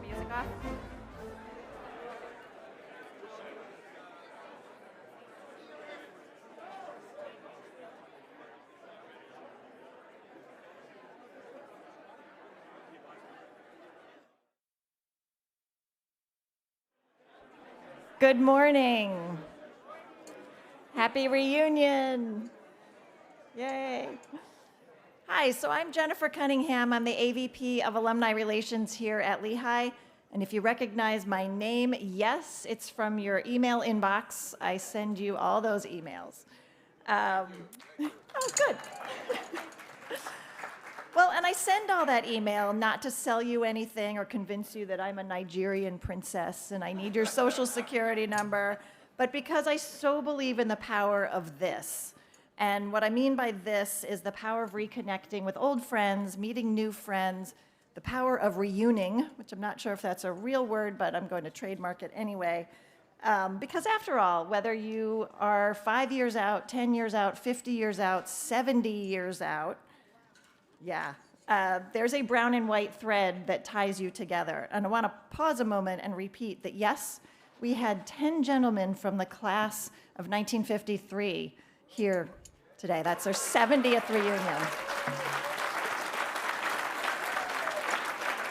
music off? Good morning. Happy reunion. Yay. Hi, so I'm Jennifer Cunningham. I'm the AVP of Alumni Relations here at Lehigh. And if you recognize my name, yes, it's from your email inbox. I send you all those emails. Oh, good. Well, and I send all that email not to sell you anything or convince you that I'm a Nigerian princess and I need your social security number, but because I so believe in the power of this. And what I mean by this is the power of reconnecting with old friends, meeting new friends, the power of reuniting, which I'm not sure if that's a real word, but I'm going to trademark it anyway. Because after all, whether you are 5 years out, 10 years out, 50 years out, 70 years out, there's a brown and white thread that ties you together. And I want to pause a moment and repeat that, yes, we had 10 gentlemen from the class of 1953 here today. That's their 70th reunion.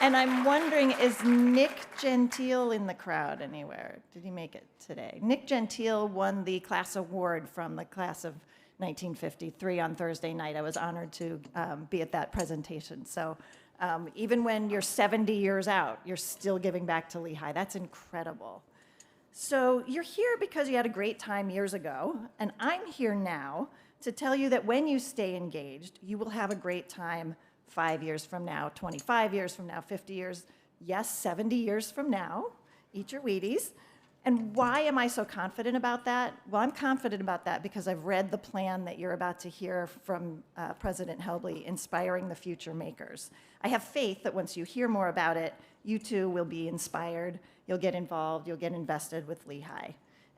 And I'm wondering, is Nick Gentile in the crowd anywhere? Did he make it today? Nick Gentile won the class award from the class of 1953 on Thursday night. I was honored to be at that presentation. So even when you're 70 years out, you're still giving back to Lehigh. That's incredible. So you're here because you had a great time years ago, and I'm here now to tell you that when you stay engaged, you will have a great time 5 years from now, 25 years from now, 50 years, yes, 70 years from now. Eat your Wheaties. And why am I so confident about that? Well, I'm confident about that because I've read the plan that you're about to hear from President Helble, Inspiring the Future Makers. I have faith that once you hear more about it, you too will be inspired, you'll get involved, you'll get invested with Lehigh.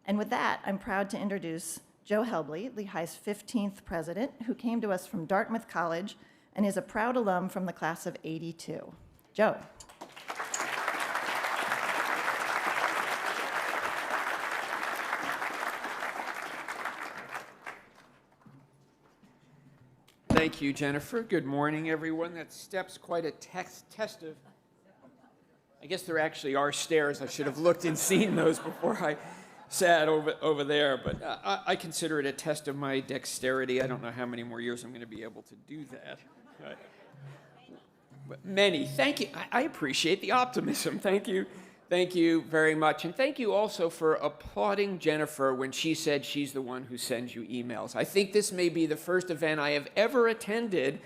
And with that, I'm proud to introduce Joe Helble, Lehigh's 15th president, who came to us from Dartmouth College and is a proud alum from the class of '82. Joe. Thank you, Jennifer. Good morning, everyone. That step's quite a test of... I guess there actually are stairs. I should have looked and seen those before I sat over there, but I consider it a test of my dexterity. I don't know how many more years I'm going to be able to do that. But many. Thank you. I appreciate the optimism. Thank you. Thank you very much. And thank you also for applauding Jennifer when she said she's the one who sends you emails. I think this may be the first event I have ever attended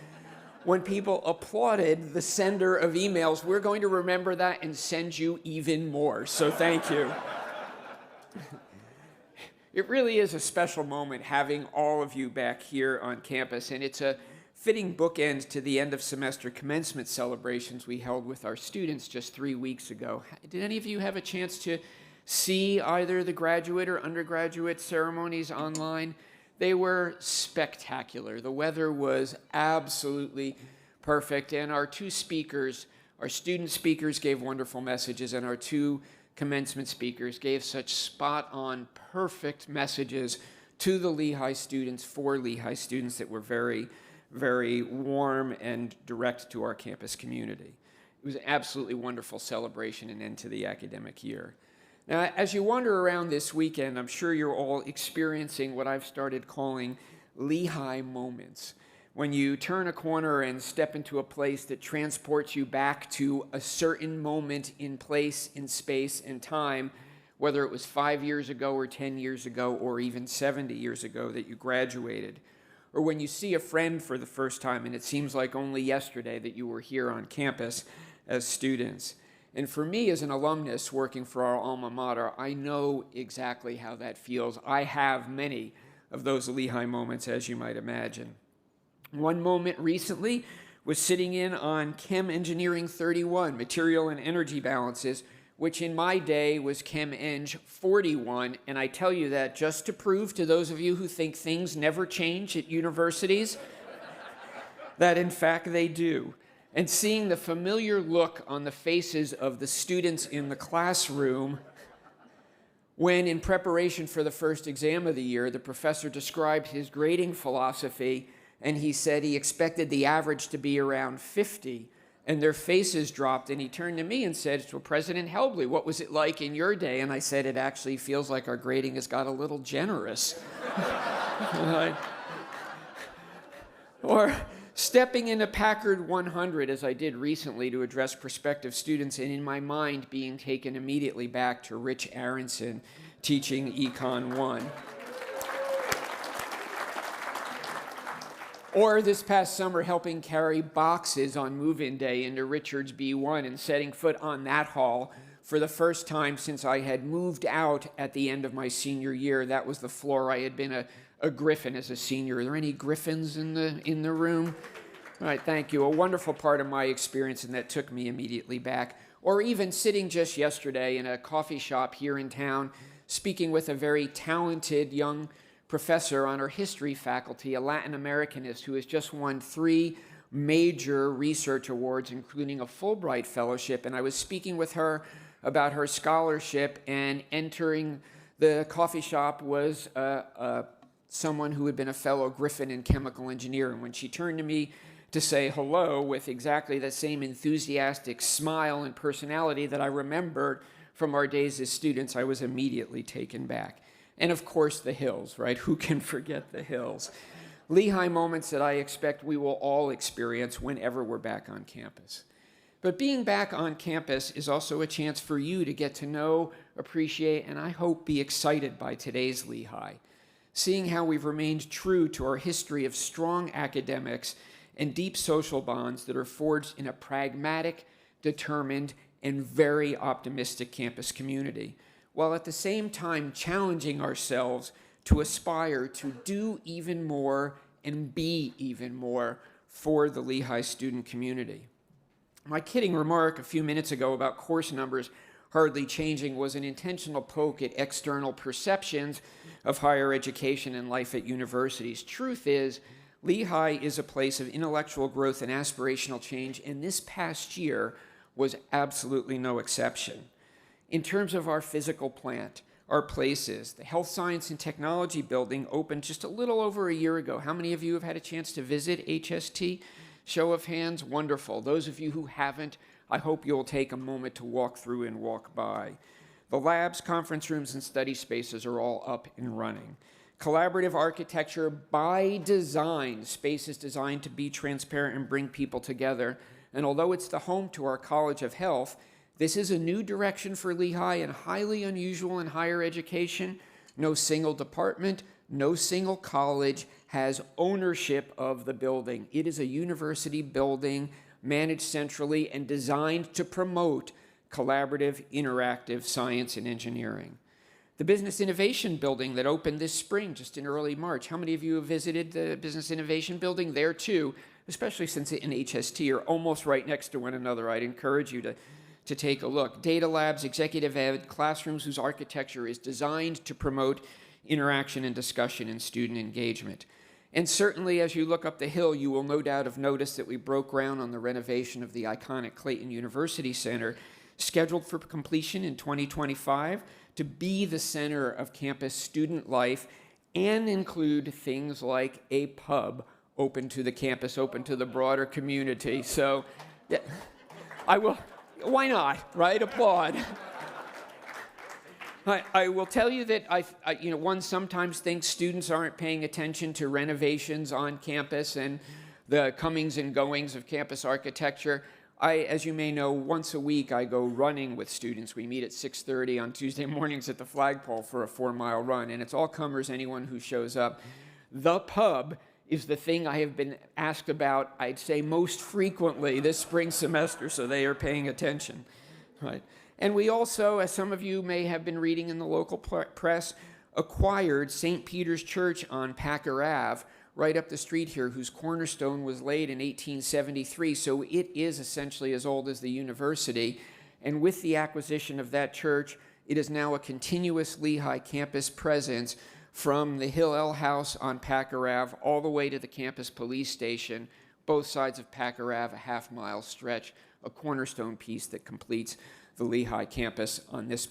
when people applauded the sender of emails. We're going to remember that and send you even more. So thank you. It really is a special moment having all of you back here on campus, and it's a fitting bookend to the end of semester commencement celebrations we held with our students just 3 weeks ago. Did any of you have a chance to see either the graduate or undergraduate ceremonies online? They were spectacular. The weather was absolutely perfect, and our two speakers, our student speakers gave wonderful messages, and our two commencement speakers gave such spot-on, perfect messages to the Lehigh students, for Lehigh students, that were very, very warm and direct to our campus community. It was an absolutely wonderful celebration and end to the academic year. Now, as you wander around this weekend, I'm sure you're all experiencing what I've started calling Lehigh moments. When you turn a corner and step into a place that transports you back to a certain moment in place, in space, and time, whether it was 5 years ago or 10 years ago or even 70 years ago that you graduated. Or when you see a friend for the first time and it seems like only yesterday that you were here on campus as students. And for me as an alumnus working for our alma mater, I know exactly how that feels. I have many of those Lehigh moments, as you might imagine. One moment recently was sitting in on Chem Engineering 31, Material and Energy Balances, which in my day was Chem Eng 41, and I tell you that just to prove to those of you who think things never change at universities, that in fact they do. and seeing the familiar look on the faces of the students in the classroom when, in preparation for the first exam of the year, the professor described his grading philosophy, and he said he expected the average to be around 50, and their faces dropped, and he turned to me and said, "Well, President Helble, what was it like in your day?" And I said, "It actually feels like our grading has got a little generous." Or stepping in a Packard 100, as I did recently to address prospective students, and in my mind being taken immediately back to Rich Aronson teaching Econ 1. Or this past summer, helping carry boxes on move-in day into Richards B1 and setting foot on that hall for the first time since I had moved out at the end of my senior year. That was the floor I had been a Griffin as a senior. Are there any Griffins in the room? All right, thank you. A wonderful part of my experience, and that took me immediately back. Or even sitting just yesterday in a coffee shop here in town, speaking with a very talented young professor on our history faculty, a Latin Americanist who has just won 3 major research awards, including a Fulbright Fellowship. And I was speaking with her about her scholarship, and entering the coffee shop was someone who had been a fellow Griffin in chemical engineering. When she turned to me to say hello with exactly the same enthusiastic smile and personality that I remembered from our days as students, I was immediately taken back. And of course, the hills, right? Who can forget the hills? Lehigh moments that I expect we will all experience whenever we're back on campus. But being back on campus is also a chance for you to get to know, appreciate, and I hope be excited by today's Lehigh, seeing how we've remained true to our history of strong academics and deep social bonds that are forged in a pragmatic, determined, and very optimistic campus community, while at the same time challenging ourselves to aspire to do even more and be even more for the Lehigh student community. My kidding remark a few minutes ago about course numbers hardly changing was an intentional poke at external perceptions of higher education and life at universities. Truth is, Lehigh is a place of intellectual growth and aspirational change, and this past year was absolutely no exception. In terms of our physical plant, our places, the Health Science and Technology Building opened just a little over a year ago. How many of you have had a chance to visit HST? Show of hands, wonderful. Those of you who haven't, I hope you'll take a moment to walk through and walk by. The labs, conference rooms, and study spaces are all up and running. Collaborative architecture by design. Space is designed to be transparent and bring people together. And although it's the home to our College of Health, this is a new direction for Lehigh and highly unusual in higher education. No single department, no single college has ownership of the building. It is a university building managed centrally and designed to promote collaborative, interactive science and engineering. The Business Innovation Building that opened this spring, just in early March. How many of you have visited the Business Innovation Building? There too, especially since it and HST are almost right next to one another. I'd encourage you to take a look. Data labs, executive ed, classrooms whose architecture is designed to promote interaction and discussion and student engagement. And certainly as you look up the hill, you will no doubt have noticed that we broke ground on the renovation of the iconic Clayton University Center, scheduled for completion in 2025 to be the center of campus student life and include things like a pub open to the campus, open to the broader community. So yeah, I will, why not, right? Applaud. I will tell you that one sometimes thinks students aren't paying attention to renovations on campus and the comings and goings of campus architecture. As you may know, once a week I go running with students. We meet at 6:30 on Tuesday mornings at the flagpole for a 4-mile run, and it's all comers, anyone who shows up. The pub is the thing I have been asked about, I'd say, most frequently this spring semester, so they are paying attention, right? And we also, as some of you may have been reading in the local press, acquired St. Peter's Church on Packer Ave, right up the street here, whose cornerstone was laid in 1873. So it is essentially as old as the university. And with the acquisition of that church, it is now a continuous Lehigh campus presence from the Hillel House on Packer Ave all the way to the campus police station, both sides of Packer Ave, a half-mile stretch, a cornerstone piece that completes the Lehigh campus on this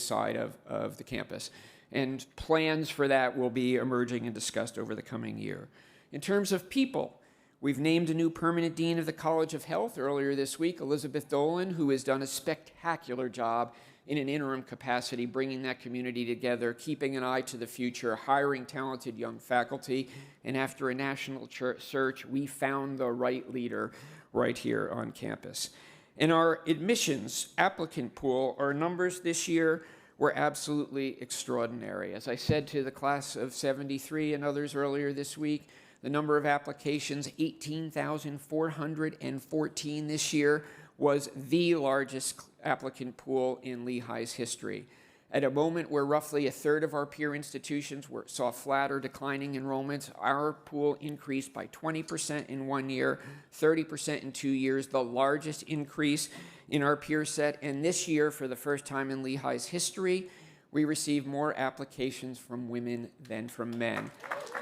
side of the campus. And plans for that will be emerging and discussed over the coming year. In terms of people, we've named a new permanent dean of the College of Health earlier this week, Elizabeth Dolan, who has done a spectacular job in an interim capacity, bringing that community together, keeping an eye to the future, hiring talented young faculty, and after a national search, we found the right leader right here on campus. In our admissions applicant pool, our numbers this year were absolutely extraordinary. As I said to the class of 73 and others earlier this week, the number of applications, 18,414 this year, was the largest applicant pool in Lehigh's history. At a moment where roughly a third of our peer institutions saw flat or declining enrollments, our pool increased by 20% in 1 year, 30% in 2 years, the largest increase in our peer set. And this year, for the first time in Lehigh's history, we received more applications from women than from men.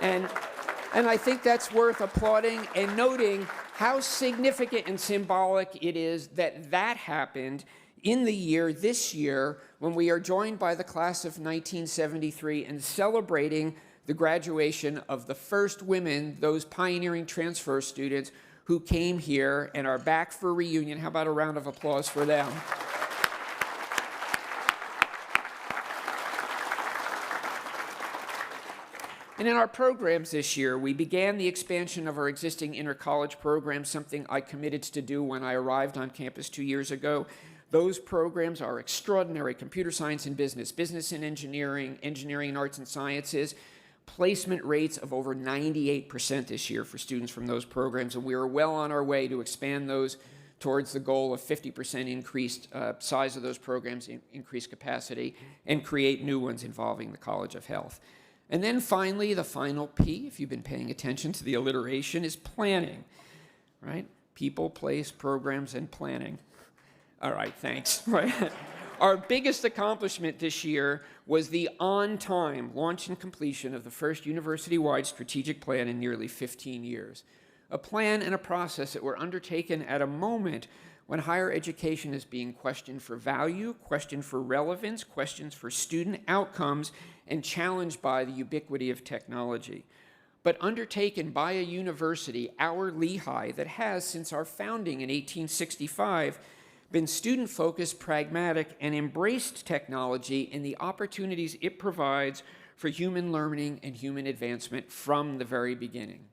And I think that's worth applauding and noting how significant and symbolic it is that that happened in the year, this year, when we are joined by the class of 1973 and celebrating the graduation of the first women, those pioneering transfer students who came here and are back for reunion. How about a round of applause for them? And in our programs this year, we began the expansion of our existing inter-college programs, something I committed to do when I arrived on campus 2 years ago. Those programs are extraordinary: computer science and business, business and engineering, engineering and arts and sciences, placement rates of over 98% this year for students from those programs, and we are well on our way to expand those towards the goal of 50% increased size of those programs, increased capacity, and create new ones involving the College of Health. And then finally, the final P, if you've been paying attention to the alliteration, is planning, right? People, place, programs, and planning. All right, thanks. Right. Our biggest accomplishment this year was the on-time launch and completion of the first university-wide strategic plan in nearly 15 years. A plan and a process that were undertaken at a moment when higher education is being questioned for value, questioned for relevance, questioned for student outcomes, and challenged by the ubiquity of technology. But undertaken by a university, our Lehigh, that has, since our founding in 1865, been student-focused, pragmatic, and embraced technology and the opportunities it provides for human learning and human advancement from the very beginning.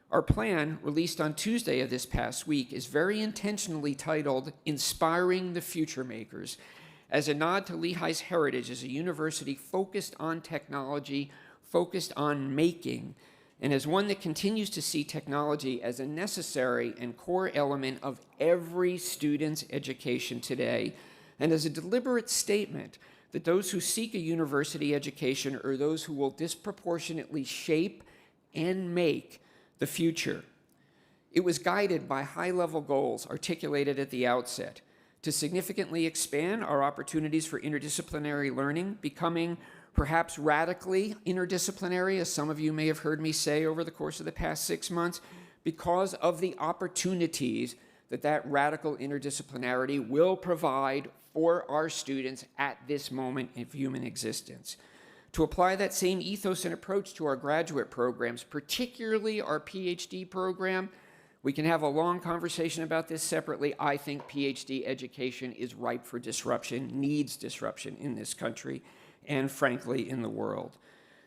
Our plan, released on Tuesday of this past week, is very intentionally titled Inspiring the Future Makers, as a nod to Lehigh's heritage as a university focused on technology, focused on making, and as one that continues to see technology as a necessary and core element of every student's education today, and as a deliberate statement that those who seek a university education are those who will disproportionately shape and make the future. It was guided by high-level goals articulated at the outset to significantly expand our opportunities for interdisciplinary learning, becoming perhaps radically interdisciplinary, as some of you may have heard me say over the course of the past 6 months, because of the opportunities that radical interdisciplinarity will provide for our students at this moment of human existence. To apply that same ethos and approach to our graduate programs, particularly our PhD program, we can have a long conversation about this separately. I think PhD education is ripe for disruption, needs disruption in this country, and frankly, in the world.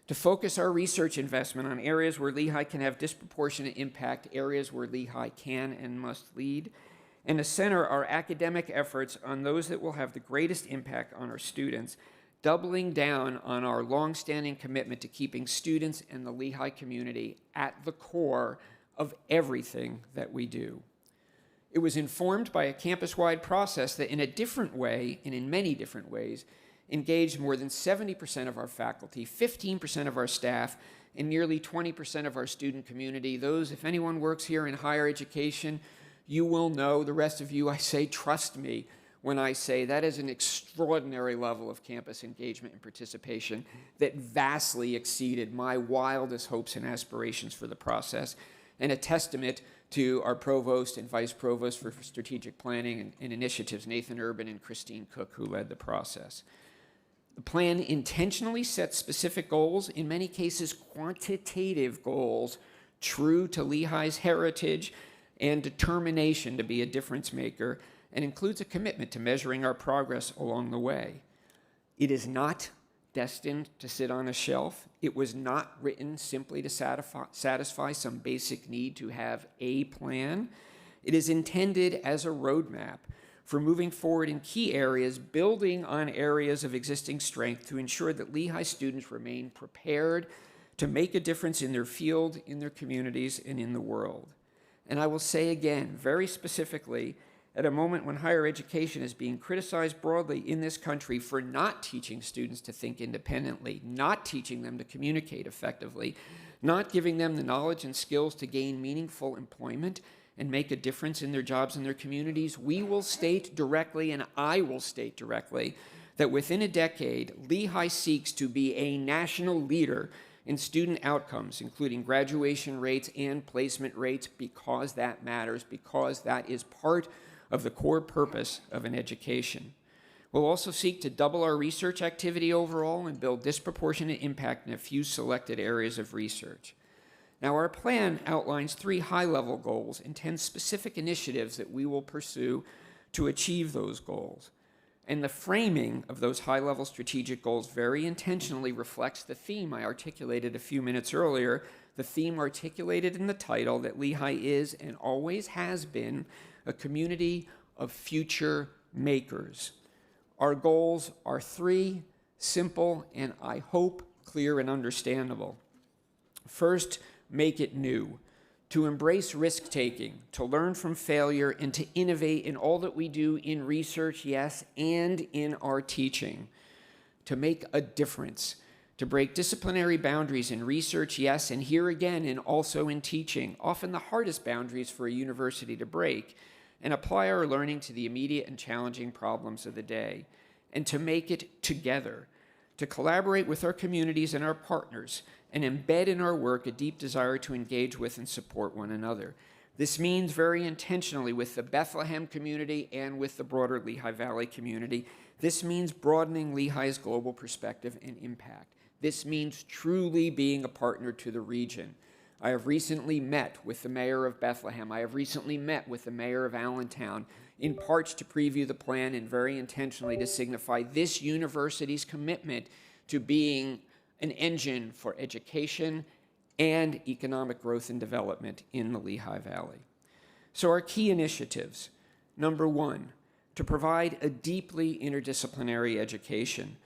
To focus our research investment on areas where Lehigh can have disproportionate impact, areas where Lehigh can and must lead, and to center our academic efforts on those that will have the greatest impact on our students, doubling down on our longstanding commitment to keeping students and the Lehigh community at the core of everything that we do. It was informed by a campus-wide process that in a different way, and in many different ways, engaged more than 70% of our faculty, 15% of our staff, and nearly 20% of our student community. Those, if anyone works here in higher education, you will know, the rest of you, I say, trust me when I say that is an extraordinary level of campus engagement and participation that vastly exceeded my wildest hopes and aspirations for the process. and a testament to our provost and vice provost for strategic planning and initiatives, Nathan Urban and Christine Cook, who led the process. The plan intentionally sets specific goals, in many cases quantitative goals, true to Lehigh's heritage and determination to be a difference maker, and includes a commitment to measuring our progress along the way. It is not destined to sit on a shelf. It was not written simply to satisfy some basic need to have a plan. It is intended as a roadmap for moving forward in key areas, building on areas of existing strength to ensure that Lehigh students remain prepared to make a difference in their field, in their communities, and in the world. And I will say again, very specifically, at a moment when higher education is being criticized broadly in this country for not teaching students to think independently, not teaching them to communicate effectively, not giving them the knowledge and skills to gain meaningful employment and make a difference in their jobs and their communities, we will state directly, and I will state directly, that within a decade, Lehigh seeks to be a national leader in student outcomes, including graduation rates and placement rates, because that matters, because that is part of the core purpose of an education. We'll also seek to double our research activity overall and build disproportionate impact in a few selected areas of research. Now, our plan outlines 3 high-level goals and 10 specific initiatives that we will pursue to achieve those goals. And the framing of those high-level strategic goals very intentionally reflects the theme I articulated a few minutes earlier, the theme articulated in the title that Lehigh is and always has been a community of future makers. Our goals are 3, simple and I hope clear and understandable. First, make it new. To embrace risk-taking, to learn from failure, and to innovate in all that we do in research, yes, and in our teaching. To make a difference, to break disciplinary boundaries in research, yes, and here again, and also in teaching, often the hardest boundaries for a university to break, and apply our learning to the immediate and challenging problems of the day. And to make it together, to collaborate with our communities and our partners, and embed in our work a deep desire to engage with and support one another. This means very intentionally with the Bethlehem community and with the broader Lehigh Valley community. This means broadening Lehigh's global perspective and impact. This means truly being a partner to the region. I have recently met with the mayor of Bethlehem. I have recently met with the mayor of Allentown, in parts to preview the plan and very intentionally to signify this university's commitment to being an engine for education and economic growth and development in the Lehigh Valley. So our key initiatives: number 1, to provide a deeply interdisciplinary education,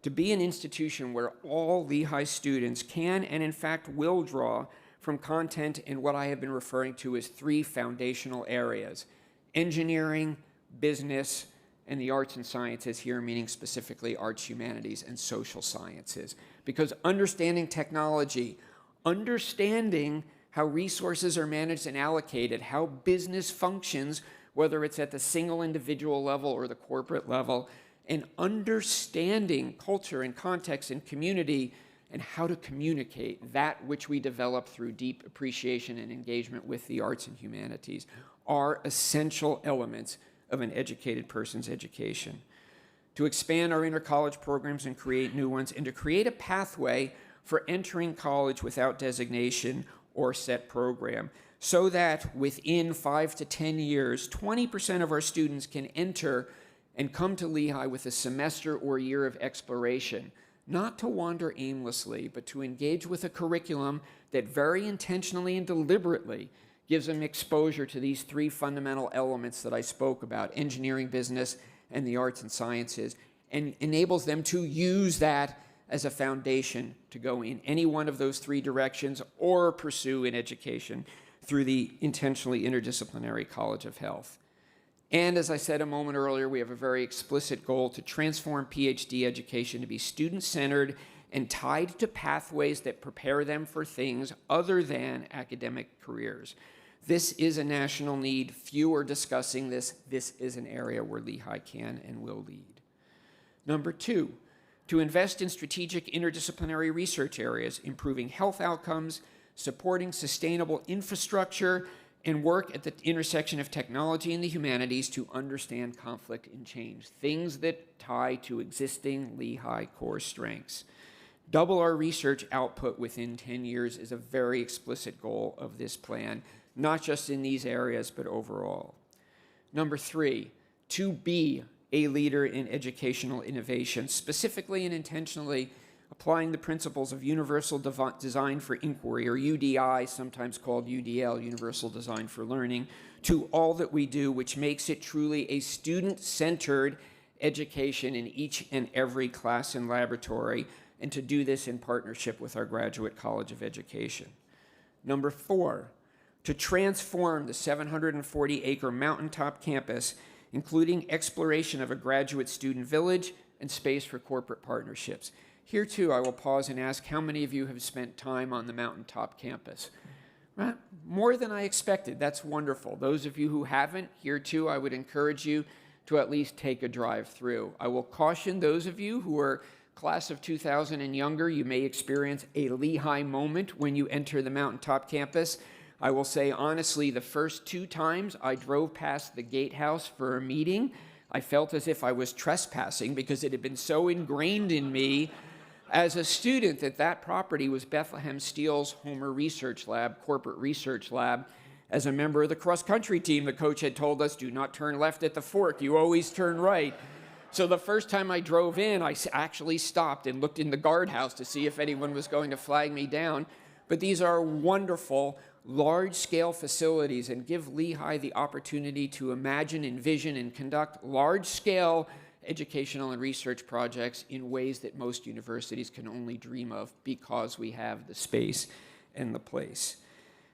to be an institution where all Lehigh students can and in fact will draw from content in what I have been referring to as 3 foundational areas: engineering, business, and the arts and sciences, here meaning specifically arts, humanities, and social sciences. Because understanding technology, understanding how resources are managed and allocated, how business functions, whether it's at the single individual level or the corporate level, and understanding culture and context and community and how to communicate that which we develop through deep appreciation and engagement with the arts and humanities are essential elements of an educated person's education. To expand our inter-college programs and create new ones, and to create a pathway for entering college without designation or set program, so that within 5 to 10 years, 20% of our students can enter and come to Lehigh with a semester or year of exploration, not to wander aimlessly, but to engage with a curriculum that very intentionally and deliberately gives them exposure to these 3 fundamental elements that I spoke about: engineering, business, and the arts and sciences, and enables them to use that as a foundation to go in any one of those 3 directions or pursue an education through the intentionally interdisciplinary College of Health. And as I said a moment earlier, we have a very explicit goal to transform PhD education to be student-centered and tied to pathways that prepare them for things other than academic careers. This is a national need. Few are discussing this. This is an area where Lehigh can and will lead. Number 2, to invest in strategic interdisciplinary research areas, improving health outcomes, supporting sustainable infrastructure, and work at the intersection of technology and the humanities to understand conflict and change, things that tie to existing Lehigh core strengths. Double our research output within 10 years is a very explicit goal of this plan, not just in these areas, but overall. Number 3, to be a leader in educational innovation, specifically and intentionally applying the principles of universal design for inquiry, or UDI, sometimes called UDL, Universal Design for Learning, to all that we do, which makes it truly a student-centered education in each and every class and laboratory, and to do this in partnership with our Graduate College of Education. Number 4, to transform the 740-acre mountaintop campus, including exploration of a graduate student village and space for corporate partnerships. Here, too, I will pause and ask how many of you have spent time on the mountaintop campus? Right? More than I expected. That's wonderful. Those of you who haven't, here, too, I would encourage you to at least take a drive through. I will caution those of you who are class of 2000 and younger, you may experience a Lehigh moment when you enter the mountaintop campus. I will say, honestly, the first 2 times I drove past the gatehouse for a meeting, I felt as if I was trespassing because it had been so ingrained in me as a student that that property was Bethlehem Steel's Homer Research Lab, corporate research lab. As a member of the cross-country team, the coach had told us, do not turn left at the fork, you always turn right. So the first time I drove in, I actually stopped and looked in the guardhouse to see if anyone was going to flag me down. But these are wonderful, large-scale facilities and give Lehigh the opportunity to imagine, envision, and conduct large-scale educational and research projects in ways that most universities can only dream of because we have the space and the place.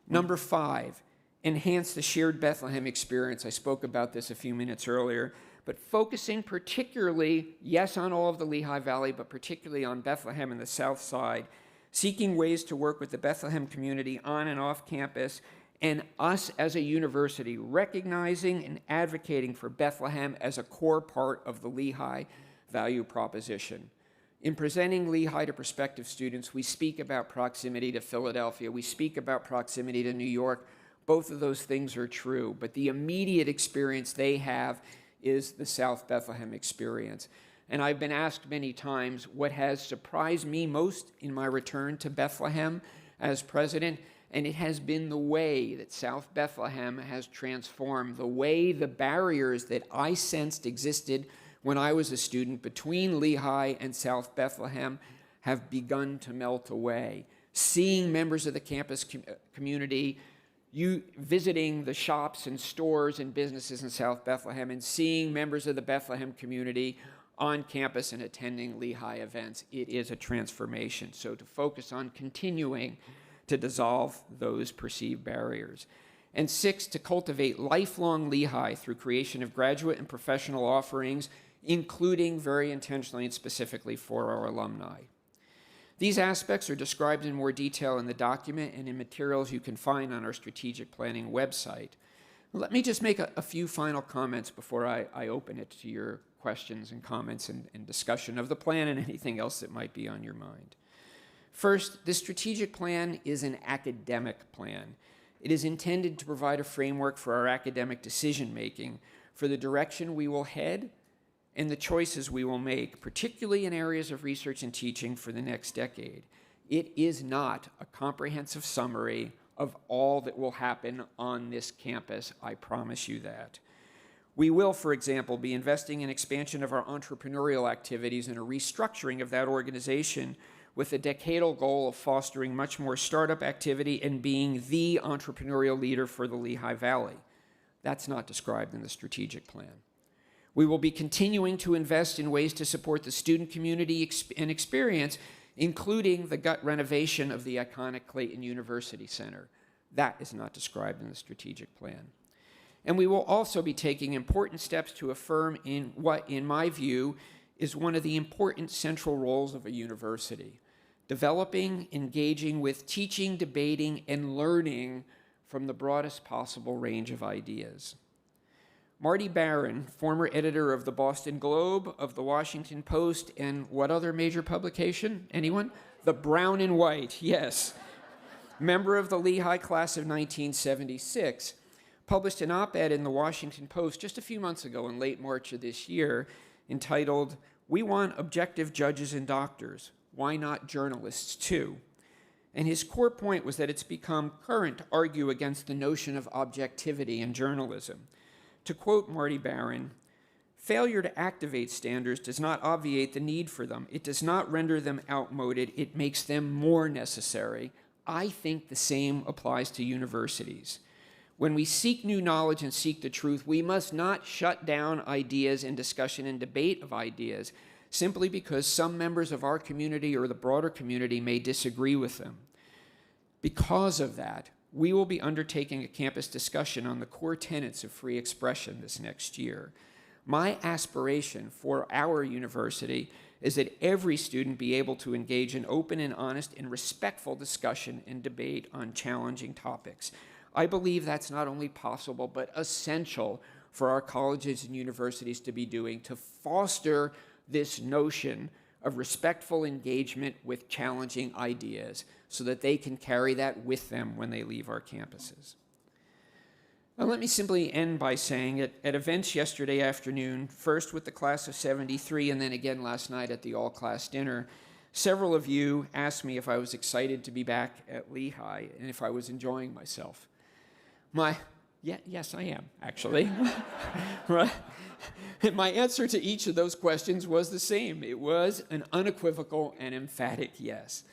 Number 5, enhance the shared Bethlehem experience. I spoke about this a few minutes earlier, but focusing particularly, yes, on all of the Lehigh Valley, but particularly on Bethlehem and the South Side, seeking ways to work with the Bethlehem community on and off campus, and us as a university recognizing and advocating for Bethlehem as a core part of the Lehigh value proposition. In presenting Lehigh to prospective students, we speak about proximity to Philadelphia, we speak about proximity to New York. Both of those things are true, but the immediate experience they have is the South Bethlehem experience. And I've been asked many times what has surprised me most in my return to Bethlehem as president, and it has been the way that South Bethlehem has transformed, the way the barriers that I sensed existed when I was a student between Lehigh and South Bethlehem have begun to melt away. Seeing members of the campus community, you visiting the shops and stores and businesses in South Bethlehem, and seeing members of the Bethlehem community on campus and attending Lehigh events, it is a transformation. So to focus on continuing to dissolve those perceived barriers. And 6, to cultivate lifelong Lehigh through creation of graduate and professional offerings, including very intentionally and specifically for our alumni. These aspects are described in more detail in the document and in materials you can find on our strategic planning website. Let me just make a few final comments before I open it to your questions and comments and discussion of the plan and anything else that might be on your mind. First, the strategic plan is an academic plan. It is intended to provide a framework for our academic decision-making, for the direction we will head and the choices we will make, particularly in areas of research and teaching for the next decade. It is not a comprehensive summary of all that will happen on this campus, I promise you that. We will, for example, be investing in expansion of our entrepreneurial activities and a restructuring of that organization with a decadal goal of fostering much more startup activity and being the entrepreneurial leader for the Lehigh Valley. That's not described in the strategic plan. We will be continuing to invest in ways to support the student community and experience, including the gut renovation of the iconic Clayton University Center. That is not described in the strategic plan. And we will also be taking important steps to affirm in what, in my view, is one of the important central roles of a university: developing, engaging with, teaching, debating, and learning from the broadest possible range of ideas. Marty Barron, former editor of the Boston Globe, of the Washington Post, and what other major publication? Anyone? The Brown and White, yes. member of the Lehigh class of 1976, published an op-ed in the Washington Post just a few months ago in late March of this year entitled, "We Want Objective Judges and Doctors. Why Not Journalists Too?" And his core point was that it's become current to argue against the notion of objectivity in journalism. To quote Marty Barron, "Failure to activate standards does not obviate the need for them. It does not render them outmoded. It makes them more necessary." I think the same applies to universities. When we seek new knowledge and seek the truth, we must not shut down ideas and discussion and debate of ideas simply because some members of our community or the broader community may disagree with them. Because of that, we will be undertaking a campus discussion on the core tenets of free expression this next year. My aspiration for our university is that every student be able to engage in open and honest and respectful discussion and debate on challenging topics. I believe that's not only possible, but essential for our colleges and universities to be doing to foster this notion of respectful engagement with challenging ideas so that they can carry that with them when they leave our campuses. Now, let me simply end by saying at events yesterday afternoon, first with the class of 73 and then again last night at the all-class dinner, several of you asked me if I was excited to be back at Lehigh and if I was enjoying myself. Yes, I am, actually. Right? And my answer to each of those questions was the same. It was an unequivocal and emphatic yes.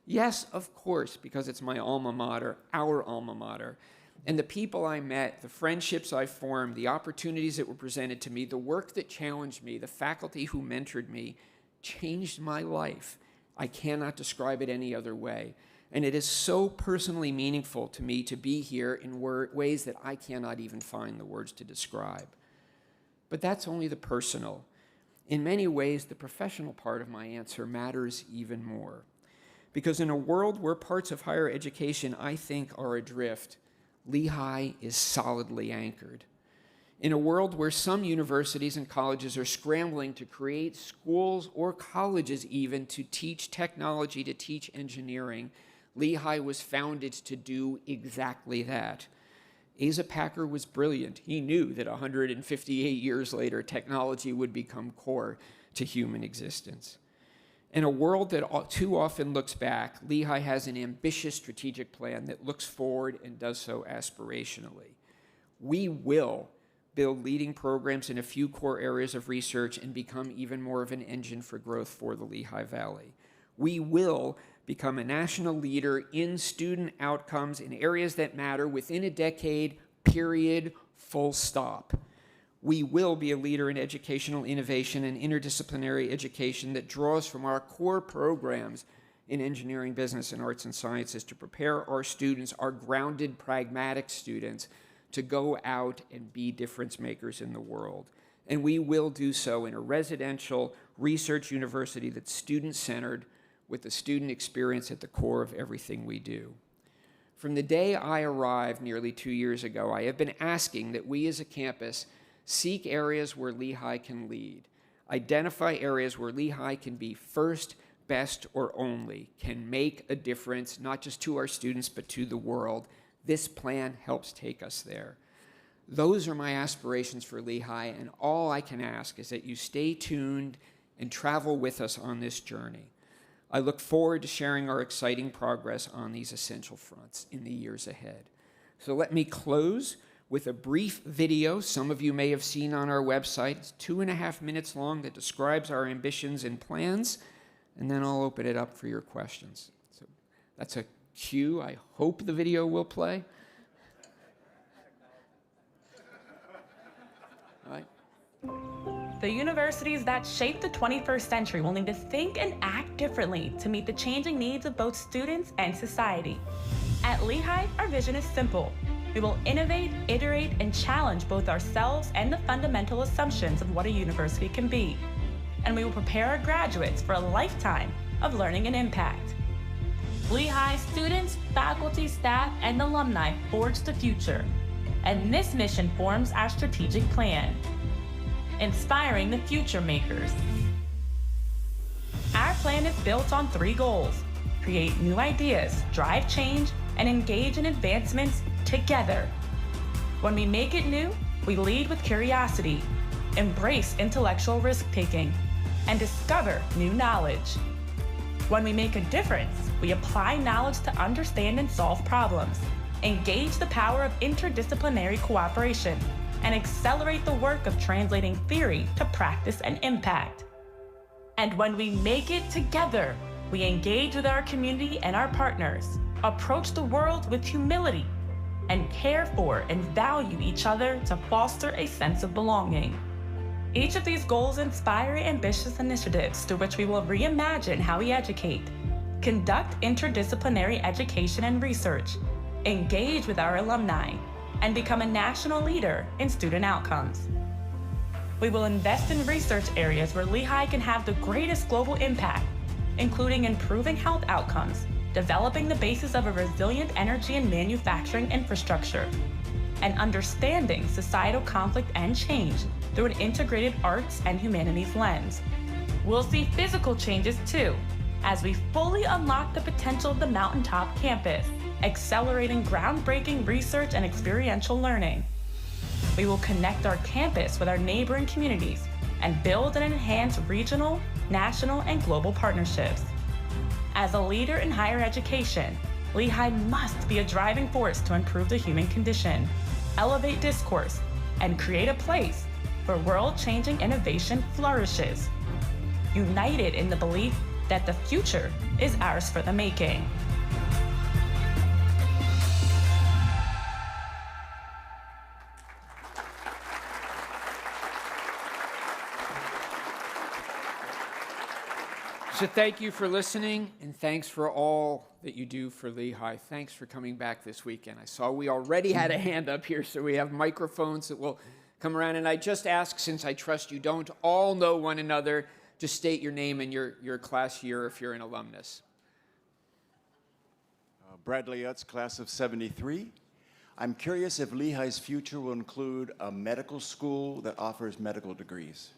Yes, of course, because it's my alma mater, our alma mater. And the people I met, the friendships I formed, the opportunities that were presented to me, the work that challenged me, the faculty who mentored me, changed my life. I cannot describe it any other way. And it is so personally meaningful to me to be here in ways that I cannot even find the words to describe. But that's only the personal. In many ways, the professional part of my answer matters even more. Because in a world where parts of higher education, I think, are adrift, Lehigh is solidly anchored. In a world where some universities and colleges are scrambling to create schools or colleges even to teach technology, to teach engineering, Lehigh was founded to do exactly that. Asa Packer was brilliant. He knew that 158 years later, technology would become core to human existence. In a world that too often looks back, Lehigh has an ambitious strategic plan that looks forward and does so aspirationally. We will build leading programs in a few core areas of research and become even more of an engine for growth for the Lehigh Valley. We will become a national leader in student outcomes in areas that matter within a decade, period, full stop. We will be a leader in educational innovation and interdisciplinary education that draws from our core programs in engineering, business, and arts and sciences to prepare our students, our grounded, pragmatic students, to go out and be difference makers in the world. And we will do so in a residential research university that's student-centered, with the student experience at the core of everything we do. From the day I arrived nearly 2 years ago, I have been asking that we as a campus seek areas where Lehigh can lead, identify areas where Lehigh can be first, best, or only, can make a difference, not just to our students, but to the world. This plan helps take us there. Those are my aspirations for Lehigh, and all I can ask is that you stay tuned and travel with us on this journey. I look forward to sharing our exciting progress on these essential fronts in the years ahead. So let me close with a brief video some of you may have seen on our website. It's 2.5 minutes long that describes our ambitions and plans, and then I'll open it up for your questions. So that's a cue. I hope the video will play. All right. The universities that shape the 21st century will need to think and act differently to meet the changing needs of both students and society. At Lehigh, our vision is simple. We will innovate, iterate, and challenge both ourselves and the fundamental assumptions of what a university can be. And we will prepare our graduates for a lifetime of learning and impact. Lehigh students, faculty, staff, and alumni forge the future. And this mission forms our strategic plan. Inspiring the future makers. Our plan is built on 3 goals: create new ideas, drive change, and engage in advancements together. When we make it new, we lead with curiosity, embrace intellectual risk-taking, and discover new knowledge. When we make a difference, we apply knowledge to understand and solve problems, engage the power of interdisciplinary cooperation, and accelerate the work of translating theory to practice and impact. And when we make it together, we engage with our community and our partners, approach the world with humility, and care for and value each other to foster a sense of belonging. Each of these goals inspire ambitious initiatives through which we will reimagine how we educate, conduct interdisciplinary education and research, engage with our alumni, and become a national leader in student outcomes. We will invest in research areas where Lehigh can have the greatest global impact, including improving health outcomes, developing the basis of a resilient energy and manufacturing infrastructure, and understanding societal conflict and change through an integrated arts and humanities lens. We'll see physical changes too, as we fully unlock the potential of the Mountaintop campus, accelerating groundbreaking research and experiential learning. We will connect our campus with our neighboring communities and build and enhance regional, national, and global partnerships. As a leader in higher education, Lehigh must be a driving force to improve the human condition, elevate discourse, and create a place where world-changing innovation flourishes, united in the belief that the future is ours for the making. So thank you for listening, and thanks for all that you do for Lehigh. Thanks for coming back this weekend. I saw we already had a hand up here, so we have microphones that will come around. And I just ask, since I trust you don't all know one another, to state your name and your class year if you're an alumnus. Bradley Utz, class of 73. I'm curious if Lehigh's future will include a medical school that offers medical degrees.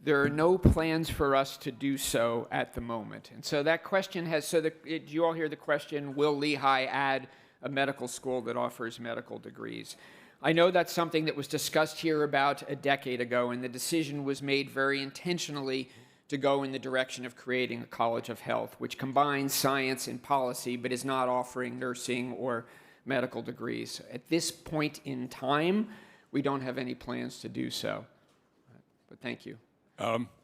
There are no plans for us to do so at the moment. And so that question has, did you all hear the question, will Lehigh add a medical school that offers medical degrees? I know that's something that was discussed here about a decade ago, and the decision was made very intentionally to go in the direction of creating a College of Health, which combines science and policy, but is not offering nursing or medical degrees. At this point in time, we don't have any plans to do so. But thank you.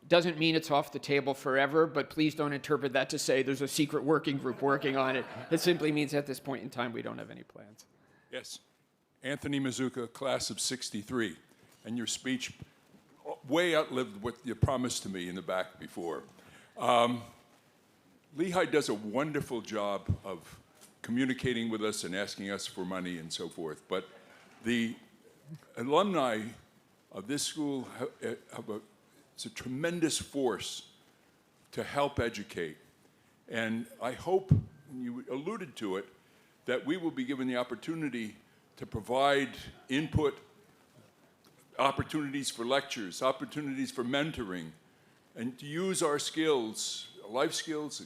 Doesn't mean it's off the table forever, but please don't interpret that to say there's a secret working group working on it. It simply means at this point in time we don't have any plans. Yes. Anthony Mazuka, class of 63. And your speech way outlived what you promised to me in the back before. Lehigh does a wonderful job of communicating with us and asking us for money and so forth. But the alumni of this school it's a tremendous force to help educate. And I hope, and you alluded to it, that we will be given the opportunity to provide input, opportunities for lectures, opportunities for mentoring, and to use our skills, life skills,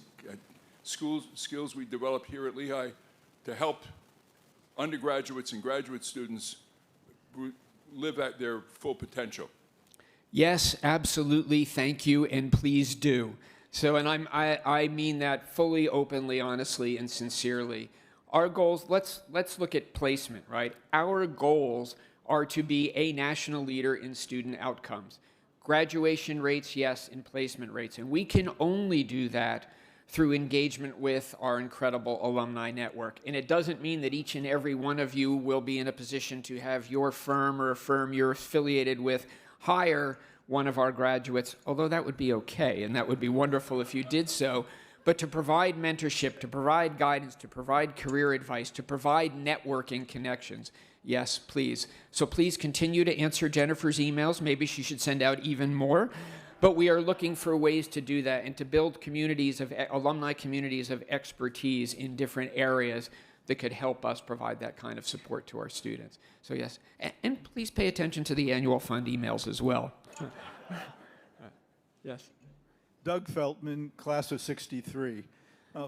skills we develop here at Lehigh to help undergraduates and graduate students live at their full potential. Yes, absolutely. Thank you, and please do. So, and I mean that fully, openly, honestly, and sincerely. Our goals, let's look at placement, right? Our goals are to be a national leader in student outcomes. Graduation rates, yes, and placement rates. And we can only do that through engagement with our incredible alumni network. And it doesn't mean that each and every one of you will be in a position to have your firm or a firm you're affiliated with hire one of our graduates, although that would be okay, and that would be wonderful if you did so. But to provide mentorship, to provide guidance, to provide career advice, to provide networking connections, yes, please. So please continue to answer Jennifer's emails. Maybe she should send out even more. But we are looking for ways to do that and to build communities of alumni communities of expertise in different areas that could help us provide that kind of support to our students. So yes, and please pay attention to the annual fund emails as well. Yes. Doug Feltman, class of 63.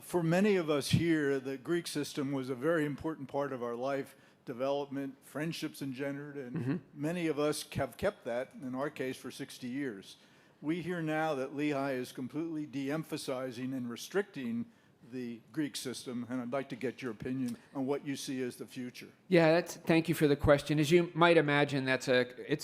For many of us here, the Greek system was a very important part of our life development, friendships engendered, and many of us have kept that, in our case, for 60 years. We hear now that Lehigh is completely de-emphasizing and restricting the Greek system, and I'd like to get your opinion on what you see as the future. Yeah, thank you for the question. As you might imagine, it's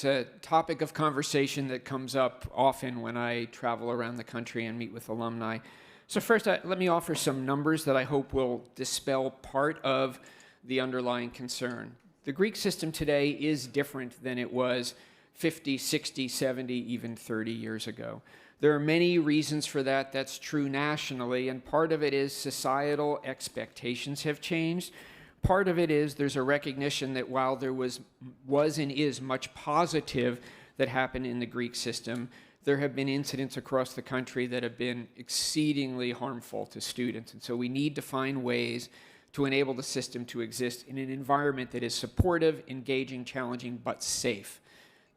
a topic of conversation that comes up often when I travel around the country and meet with alumni. So first, let me offer some numbers that I hope will dispel part of the underlying concern. The Greek system today is different than it was 50, 60, 70, even 30 years ago. There are many reasons for that. That's true nationally, and part of it is societal expectations have changed. Part of it is there's a recognition that while there was and is much positive that happened in the Greek system, there have been incidents across the country that have been exceedingly harmful to students. And so we need to find ways to enable the system to exist in an environment that is supportive, engaging, challenging, but safe.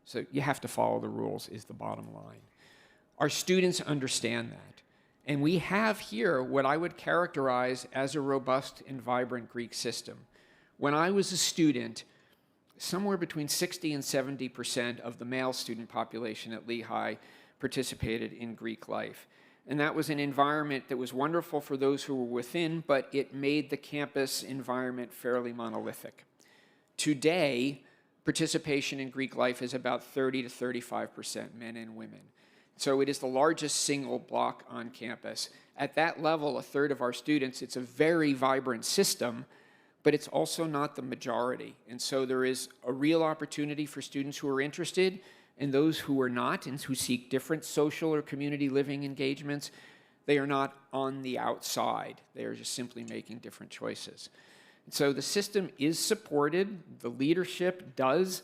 So you have to follow the rules is the bottom line. Our students understand that. And we have here what I would characterize as a robust and vibrant Greek system. When I was a student, somewhere between 60 and 70% of the male student population at Lehigh participated in Greek life. And that was an environment that was wonderful for those who were within, but it made the campus environment fairly monolithic. Today, participation in Greek life is about 30 to 35%, men and women. So it is the largest single block on campus. At that level, a third of our students, it's a very vibrant system, but it's also not the majority. And so there is a real opportunity for students who are interested and those who are not and who seek different social or community living engagements. They are not on the outside. They are just simply making different choices. And so the system is supported. The leadership does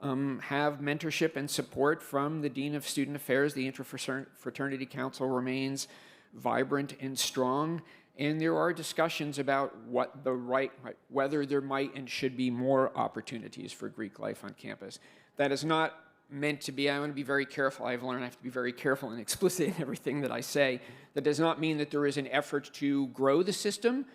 have mentorship and support from the Dean of Student Affairs. The Interfraternity Council remains vibrant and strong, and there are discussions about whether there might and should be more opportunities for Greek life on campus. That is not meant to be, I want to be very careful, I've learned I have to be very careful and explicit in everything that I say. That does not mean that there is an effort to grow the system,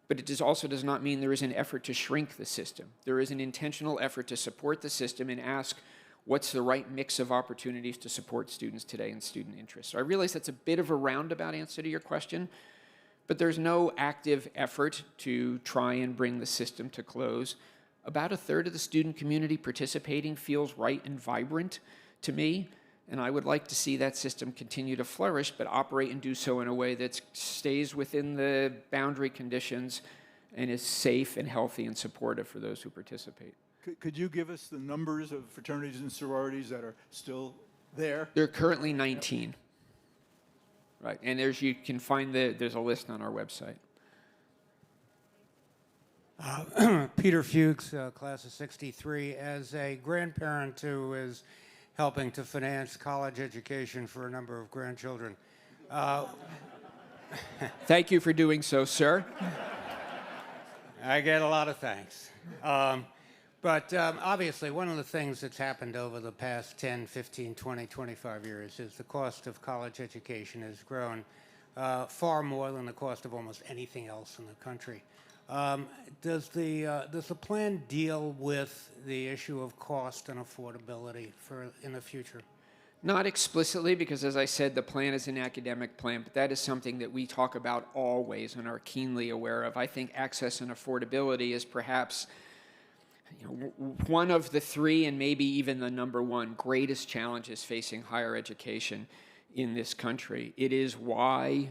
but it also does not mean there is an effort to shrink the system. There is an intentional effort to support the system and ask what's the right mix of opportunities to support students today and student interests. So I realize that's a bit of a roundabout answer to your question, but there's no active effort to try and bring the system to close. About a third of the student community participating feels right and vibrant to me, and I would like to see that system continue to flourish, but operate and do so in a way that stays within the boundary conditions and is safe and healthy and supportive for those who participate. Could you give us the numbers of fraternities and sororities that are still there? There are currently 19. Right, and you can find there's a list on our website. Peter Fuchs, class of '63, as a grandparent who is helping to finance college education for a number of grandchildren. Thank you for doing so, sir. I get a lot of thanks. But obviously, one of the things that's happened over the past 10, 15, 20, 25 years is the cost of college education has grown far more than the cost of almost anything else in the country. Does the plan deal with the issue of cost and affordability in the future? Not explicitly, because as I said, the plan is an academic plan, but that is something that we talk about always and are keenly aware of. I think access and affordability is perhaps one of the three and maybe even the number one greatest challenges facing higher education in this country. It is why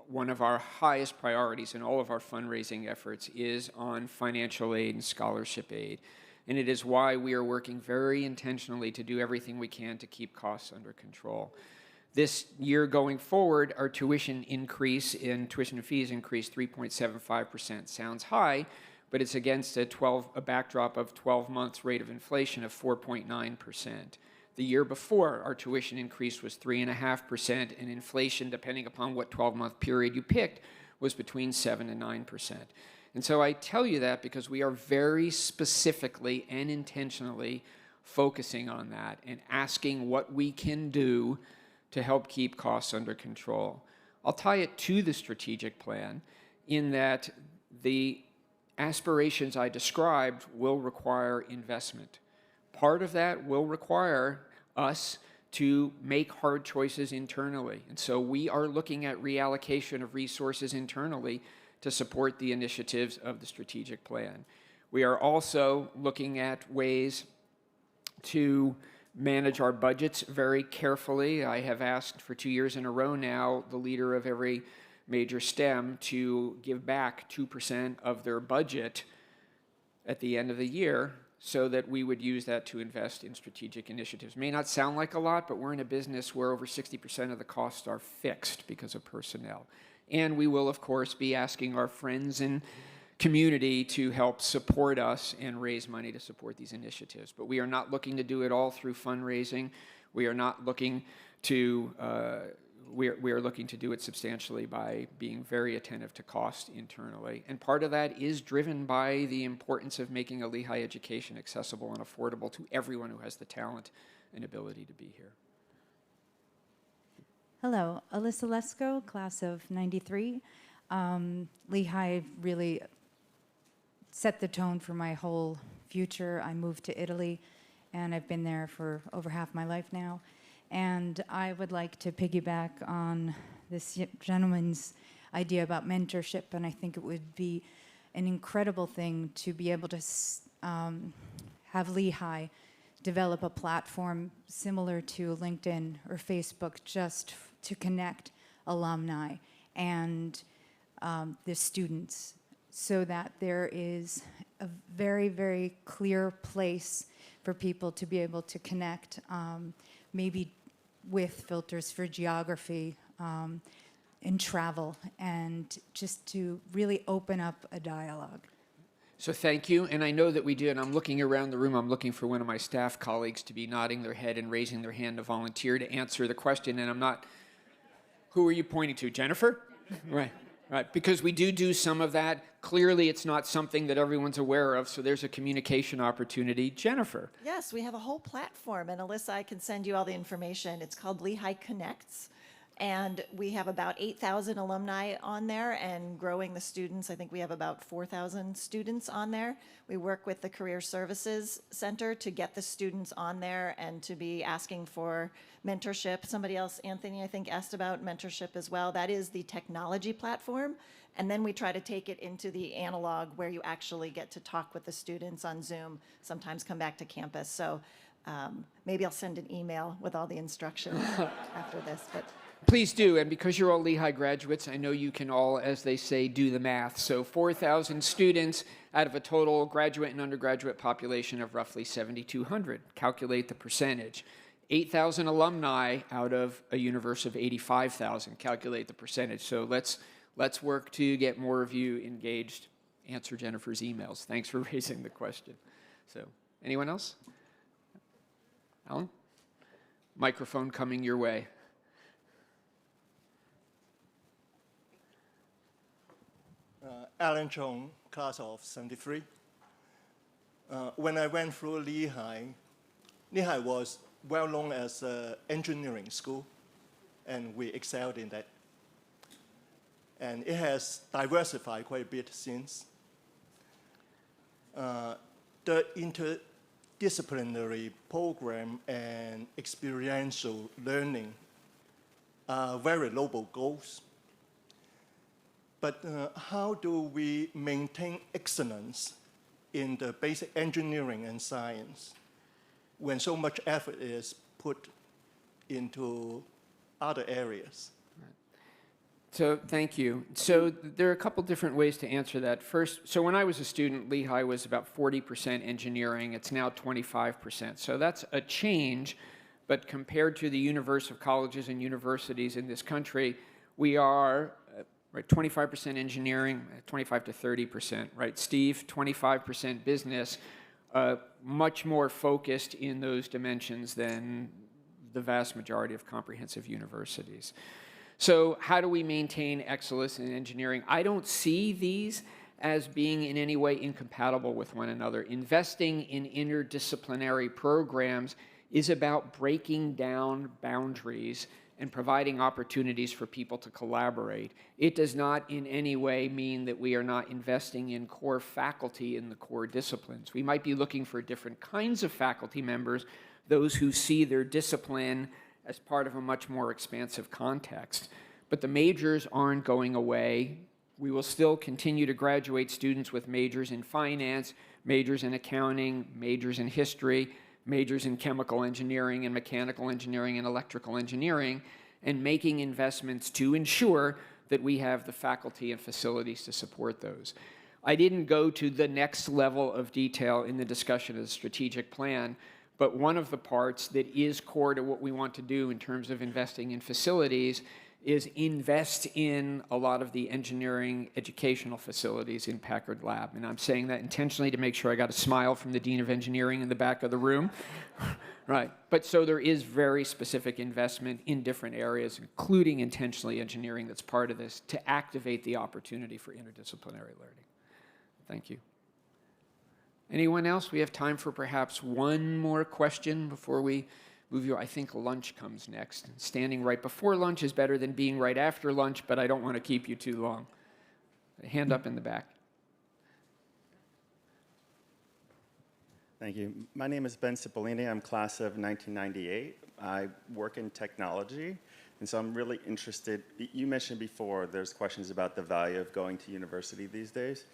one of our highest priorities in all of our fundraising efforts is on financial aid and scholarship aid. And it is why we are working very intentionally to do everything we can to keep costs under control. This year going forward, our tuition and fees increased 3.75%. Sounds high, but it's against a backdrop of 12 months rate of inflation of 4.9%. The year before, our tuition increase was 3.5%, and inflation, depending upon what 12-month period you picked, was between 7 and 9%. And so I tell you that because we are very specifically and intentionally focusing on that and asking what we can do to help keep costs under control. I'll tie it to the strategic plan in that the aspirations I described will require investment. Part of that will require us to make hard choices internally. And so we are looking at reallocation of resources internally to support the initiatives of the strategic plan. We are also looking at ways to manage our budgets very carefully. I have asked for 2 years in a row now the leader of every major STEM to give back 2% of their budget at the end of the year so that we would use that to invest in strategic initiatives. May not sound like a lot, but we're in a business where over 60% of the costs are fixed because of personnel. And we will, of course, be asking our friends and community to help support us and raise money to support these initiatives. But we are not looking to do it all through fundraising. We are not looking to, we are looking to do it substantially by being very attentive to cost internally. And part of that is driven by the importance of making a Lehigh education accessible and affordable to everyone who has the talent and ability to be here. Hello, Alyssa Lesko, class of 93. Lehigh really set the tone for my whole future. I moved to Italy, and I've been there for over half my life now. And I would like to piggyback on this gentleman's idea about mentorship, and I think it would be an incredible thing to be able to have Lehigh develop a platform similar to LinkedIn or Facebook just to connect alumni and the students, so that there is a very, very clear place for people to be able to connect, maybe with filters for geography and travel, and just to really open up a dialogue. So thank you, and I know that we do, and I'm looking around the room, I'm looking for one of my staff colleagues to be nodding their head and raising their hand to volunteer to answer the question, and I'm not, who are you pointing to, Jennifer? Right. Right, because we do some of that. Clearly, it's not something that everyone's aware of, so there's a communication opportunity. Jennifer. Yes, we have a whole platform, and Alyssa, I can send you all the information. It's called Lehigh Connects, and we have about 8,000 alumni on there and growing the students. I think we have about 4,000 students on there. We work with the Career Services Center to get the students on there and to be asking for mentorship. Somebody else, Anthony, I think, asked about mentorship as well. That is the technology platform. And then we try to take it into the analog where you actually get to talk with the students on Zoom, sometimes come back to campus. So maybe I'll send an email with all the instructions after this. But Please do, and because you're all Lehigh graduates, I know you can all, as they say, do the math. So 4,000 students out of a total graduate and undergraduate population of roughly 7,200. Calculate the percentage. 8,000 alumni out of a universe of 85,000. Calculate the percentage. So let's work to get more of you engaged. Answer Jennifer's emails. Thanks for raising the question. So, anyone else? Alan? Microphone coming your way. Alan Chong, class of 73. When I went through Lehigh, Lehigh was well known as an engineering school, and we excelled in that. And it has diversified quite a bit since. The interdisciplinary program and experiential learning are very noble goals. But how do we maintain excellence in the basic engineering and science when so much effort is put into other areas? So thank you. So there are a couple different ways to answer that. First, so when I was a student, Lehigh was about 40% engineering. It's now 25%. So that's a change, but compared to the universe of colleges and universities in this country, we are right, 25% engineering, 25 to 30%, right? Steve, 25% business, much more focused in those dimensions than the vast majority of comprehensive universities. So how do we maintain excellence in engineering? I don't see these as being in any way incompatible with one another. Investing in interdisciplinary programs is about breaking down boundaries and providing opportunities for people to collaborate. It does not in any way mean that we are not investing in core faculty in the core disciplines. We might be looking for different kinds of faculty members, those who see their discipline as part of a much more expansive context. But the majors aren't going away. We will still continue to graduate students with majors in finance, majors in accounting, majors in history, majors in chemical engineering and mechanical engineering and electrical engineering, and making investments to ensure that we have the faculty and facilities to support those. I didn't go to the next level of detail in the discussion of the strategic plan, but one of the parts that is core to what we want to do in terms of investing in facilities is invest in a lot of the engineering educational facilities in Packard Lab. And I'm saying that intentionally to make sure I got a smile from the Dean of Engineering in the back of the room. Right. But so there is very specific investment in different areas, including intentionally engineering, that's part of this, to activate the opportunity for interdisciplinary learning. Thank you. Anyone else? We have time for perhaps one more question before we move you. I think lunch comes next. Standing right before lunch is better than being right after lunch, but I don't want to keep you too long. A hand up in the back. Thank you. My name is Ben Cipollini. I'm class of 1998. I work in technology, and so I'm really interested. You mentioned before there's questions about the value of going to university these days.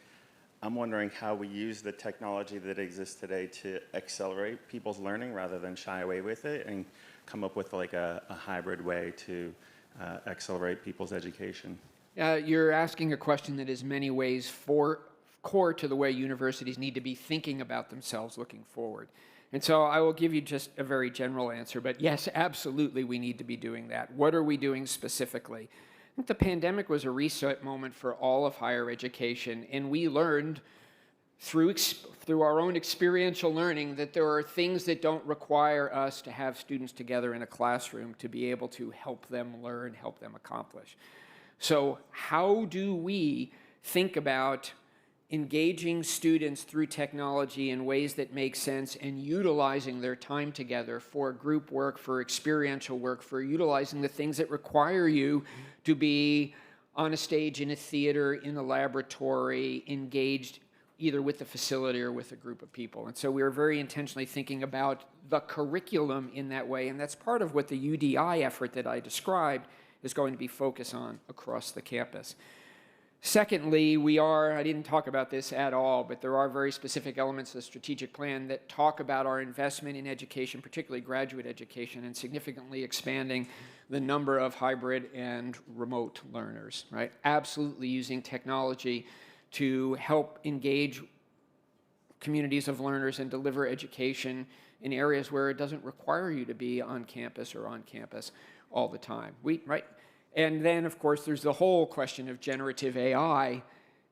I'm wondering how we use the technology that exists today to accelerate people's learning rather than shy away with it and come up with like a hybrid way to accelerate people's education. You're asking a question that is many ways core to the way universities need to be thinking about themselves looking forward. And so I will give you just a very general answer, but yes, absolutely we need to be doing that. What are we doing specifically? I think the pandemic was a reset moment for all of higher education, and we learned through our own experiential learning that there are things that don't require us to have students together in a classroom to be able to help them learn, help them accomplish. So how do we think about engaging students through technology in ways that make sense and utilizing their time together for group work, for experiential work, for utilizing the things that require you to be on a stage, in a theater, in a laboratory, engaged either with the facility or with a group of people. And so we are very intentionally thinking about the curriculum in that way, and that's part of what the UDI effort that I described is going to be focused on across the campus. Secondly, I didn't talk about this at all, but there are very specific elements of the strategic plan that talk about our investment in education, particularly graduate education, and significantly expanding the number of hybrid and remote learners, right? Absolutely using technology to help engage communities of learners and deliver education in areas where it doesn't require you to be on campus or on campus all the time, right? And then, of course, there's the whole question of generative AI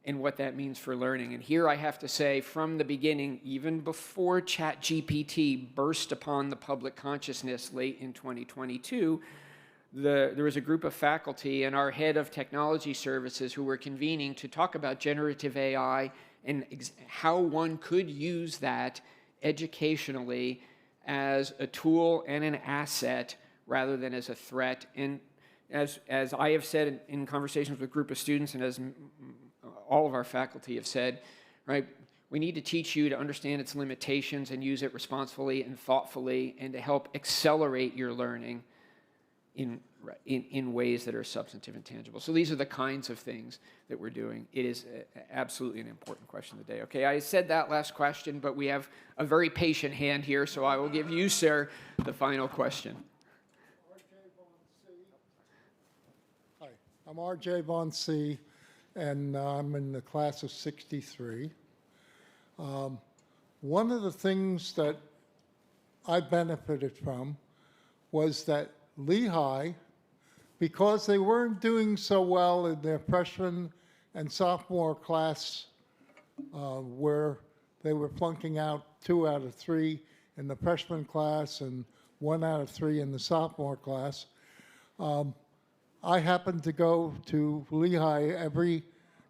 and what that means for learning. And here I have to say, from the beginning, even before ChatGPT burst upon the public consciousness late in 2022, there was a group of faculty and our head of technology services who were convening to talk about generative AI and how one could use that educationally as a tool and an asset rather than as a threat. And as I have said in conversations with a group of students, and as all of our faculty have said, right, we need to teach you to understand its limitations and use it responsibly and thoughtfully, and to help accelerate your learning in ways that are substantive and tangible. So these are the kinds of things that we're doing. It is absolutely an important question of the day. Okay, I said that last question, but we have a very patient hand here, so I will give you, sir, the final question. I'm R.J. Von C., and I'm in the class of 63. One of the things that I benefited from was that Lehigh, because they weren't doing so well in their freshman and sophomore class, where they were flunking out 2 out of 3 in the freshman class and 1 out of 3 in the sophomore class, I happened to go to Lehigh every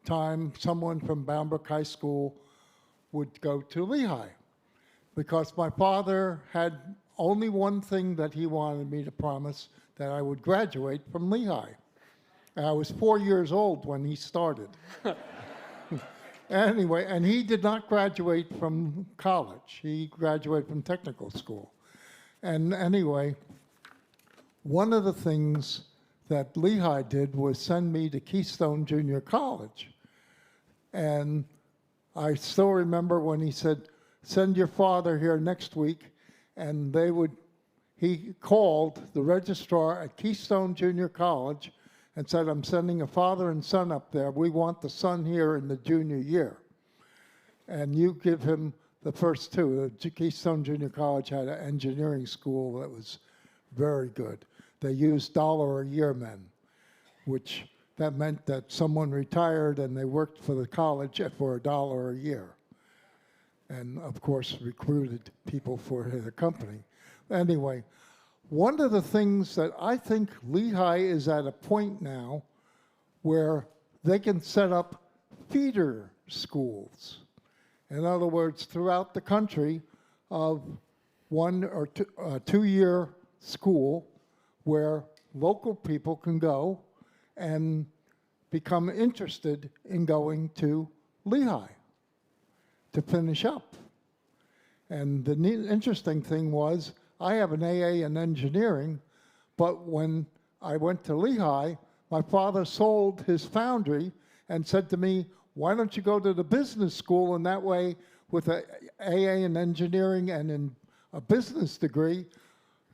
time someone from Bound High School would go to Lehigh, because my father had only one thing that he wanted me to promise, that I would graduate from Lehigh. And I was 4 years old when he started. Anyway, and he did not graduate from college. He graduated from technical school. And anyway, one of the things that Lehigh did was send me to Keystone Junior College. And I still remember when he said, send your father here next week, and he called the registrar at Keystone Junior College and said, I'm sending a father and son up there. We want the son here in the junior year. And you give him the first two. The Keystone Junior College had an engineering school that was very good. They used $1 a year men, which that meant that someone retired and they worked for the college for $1 a year. And of course, recruited people for the company. Anyway, one of the things that I think Lehigh is at a point now where they can set up feeder schools. In other words, throughout the country, of 1 or 2-year school where local people can go and become interested in going to Lehigh to finish up. And the interesting thing was, I have an AA in engineering, but when I went to Lehigh, my father sold his foundry and said to me, why don't you go to the business school, and that way, with an AA in engineering and in a business degree,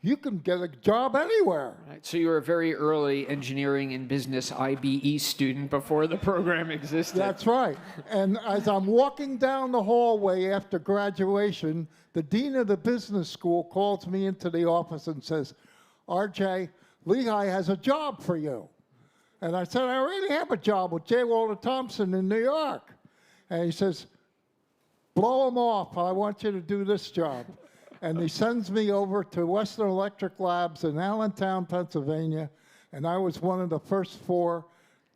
you can get a job anywhere. Right. So you were a very early engineering and business IBE student before the program existed. That's right. And as I'm walking down the hallway after graduation, the dean of the business school calls me into the office and says, RJ, Lehigh has a job for you. And I said, I already have a job with J. Walter Thompson in New York. And he says, blow him off. I want you to do this job. And he sends me over to Western Electric Labs in Allentown, Pennsylvania, and I was one of the first 4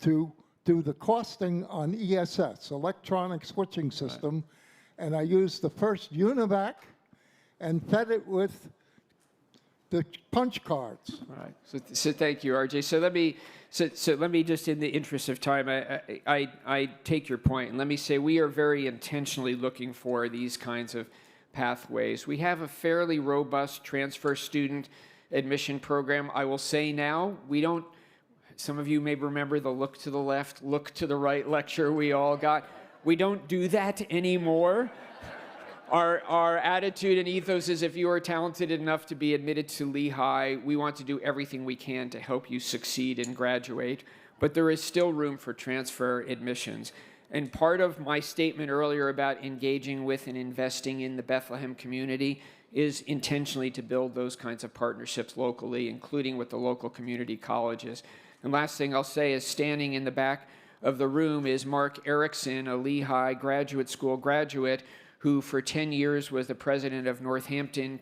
to do the costing on ESS, electronic switching system, and I used the first UNIVAC and fed it with the punch cards. All right. So thank you, RJ. So let me just, in the interest of time, I take your point, and let me say we are very intentionally looking for these kinds of pathways. We have a fairly robust transfer student admission program. I will say now, we don't, some of you may remember the look to the left, look to the right lecture we all got. We don't do that anymore. Our attitude and ethos is, if you are talented enough to be admitted to Lehigh, we want to do everything we can to help you succeed and graduate, but there is still room for transfer admissions. And part of my statement earlier about engaging with and investing in the Bethlehem community is intentionally to build those kinds of partnerships locally, including with the local community colleges. And last thing I'll say is, standing in the back of the room is Mark Erickson, a Lehigh graduate school graduate who for 10 years was the president of Northampton,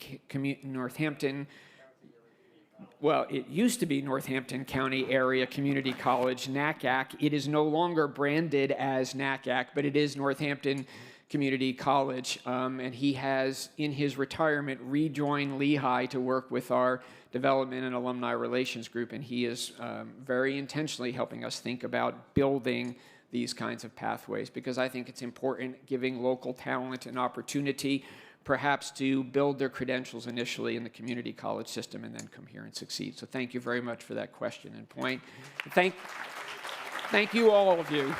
well, it used to be Northampton County Area Community College, NACAC. It is no longer branded as NACAC, but it is Northampton Community College. And he has, in his retirement, rejoined Lehigh to work with our development and alumni relations group. And he is very intentionally helping us think about building these kinds of pathways, because I think it's important giving local talent an opportunity perhaps to build their credentials initially in the community college system and then come here and succeed. So thank you very much for that question and point. Thank you, all of you,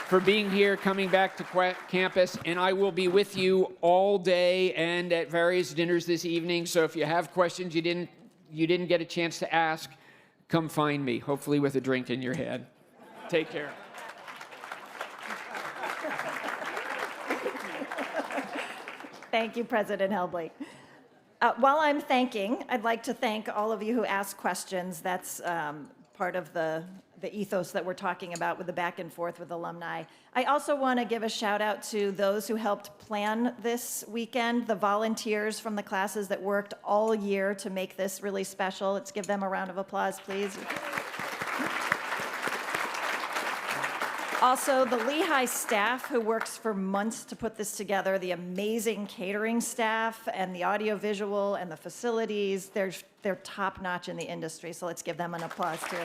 for being here, coming back to campus, and I will be with you all day and at various dinners this evening. So if you have questions you didn't get a chance to ask, come find me, hopefully with a drink in your hand. Take care. Thank you, President Helble. While I'm thanking, I'd like to thank all of you who asked questions. That's part of the ethos that we're talking about with the back and forth with alumni. I also want to give a shout out to those who helped plan this weekend, the volunteers from the classes that worked all year to make this really special. Let's give them a round of applause, please. Also, the Lehigh staff who works for months to put this together, the amazing catering staff and the audiovisual and the facilities, they're top-notch in the industry, so let's give them an applause too.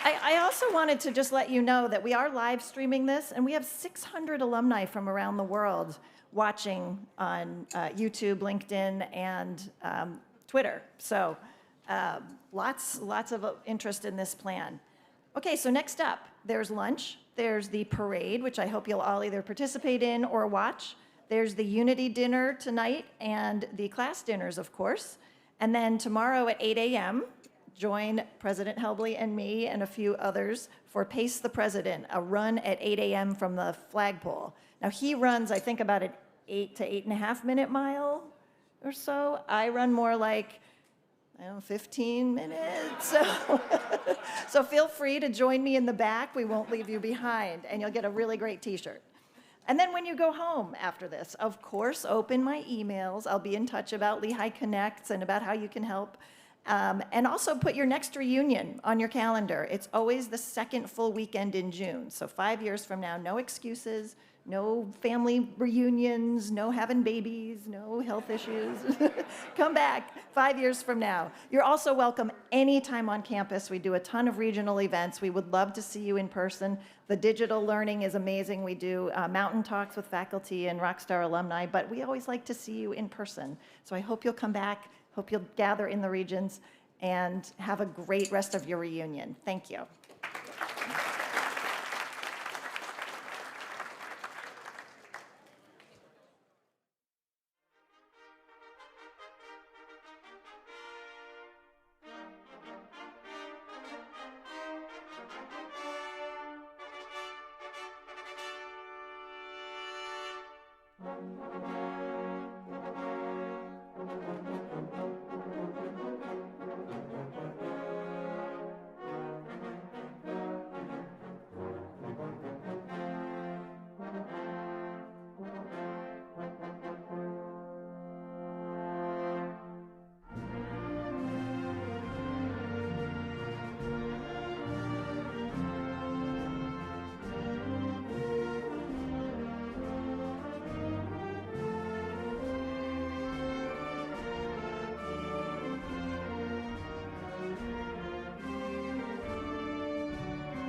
I also wanted to just let you know that we are live streaming this, and we have 600 alumni from around the world watching on YouTube, LinkedIn, and Twitter. So lots of interest in this plan. Okay, so next up, there's lunch. There's the parade, which I hope you'll all either participate in or watch. There's the Unity dinner tonight and the class dinners, of course. And then tomorrow at 8 a.m., join President Helble and me and a few others for Pace the President, a run at 8 a.m. from the flagpole. Now, he runs, I think, about an 8 to 8.5 minute mile or so. I run more like, I don't know, 15 minutes. So feel free to join me in the back. We won't leave you behind, and you'll get a really great t-shirt. And then when you go home after this, of course, open my emails. I'll be in touch about Lehigh Connects and about how you can help. And also put your next reunion on your calendar. It's always the second full weekend in June. So 5 years from now, no excuses, no family reunions, no having babies, no health issues. Come back 5 years from now. You're also welcome anytime on campus. We do a ton of regional events. We would love to see you in person. The digital learning is amazing. We do mountain talks with faculty and Rockstar alumni, but we always like to see you in person. So I hope you'll come back. Hope you'll gather in the regions and have a great rest of your reunion. Thank you.